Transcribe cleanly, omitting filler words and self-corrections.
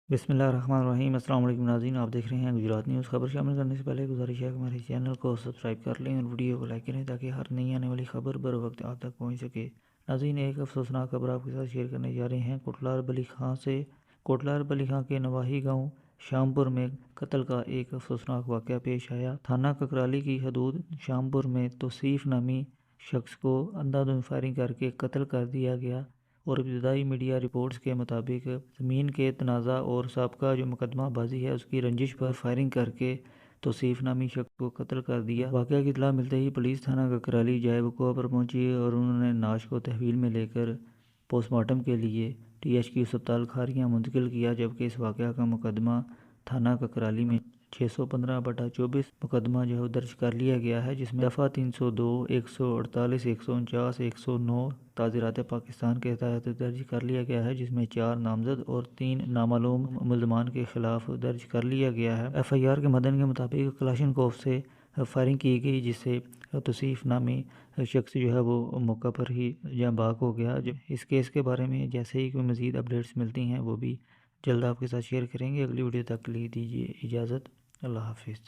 बिस्मिल्लाहिर्रहमानिर्रहीम। अस्सलाम वालेकुम नाज़रीन, आप देख रहे हैं गुजरात न्यूज़। खबर शामिल करने से पहले गुजारिश है कि हमारे चैनल को सब्सक्राइब कर लें और वीडियो को लाइक करें ताकि हर नई आने वाली खबर बर वक्त आप तक पहुंच सके। नाज़रीन, एक अफसोसनाक खबर आपके साथ शेयर करने जा रहे हैं कोटलार बली खां से। कोटलार बली खां के नवाही गाँव शामपुर में कत्ल का एक अफसोसनाक वाक़या पेश आया। थाना ककराली की हदूद शामपुर में तौसीफ़ नामी शख्स को अंधाधुंध फायरिंग करके कत्ल कर दिया गया और इब्तदाई मीडिया रिपोर्ट्स के मुताबिक ज़मीन के तनाज़ा और साबका जो मुकदमा बाजी है उसकी रंजिश पर फायरिंग करके तौसीफ़ नामी शख्स को कत्ल कर दिया। वाक़या की इत्तला मिलते ही पुलिस थाना ककराली जाए वक़ूआ पर पहुंची और उन्होंने नाश को तहवील में लेकर पोस्टमार्टम के लिए THQ अस्पताल खारियाँ मुंतकिल किया, जबकि इस वाक़या का मुकदमा थाना ककराली में 615/24 मुकदमा जो है दर्ज कर लिया गया है, जिसमें दफ़ा 302, 148, 149, 109 ताज़ीरात पाकिस्तान के तहत दर्ज कर लिया गया है, जिसमें 4 नामजद और 3 नामालूम मुल्ज़मान के ख़िलाफ़ दर्ज कर लिया गया है। FIR के मदन के मुताबिक कलाशनकोव से फायरिंग की गई, जिससे तौसीफ़ नामी शख्स जो है वो मौका पर ही जाँ बाग हो गया। जब इस केस के बारे में जैसे ही कोई मज़ीद अपडेट्स मिलती हैं वो भी जल्द आपके साथ शेयर करेंगे। अगली वीडियो तक के लिए दीजिए इजाज़त। अल्लाह हाफिज़।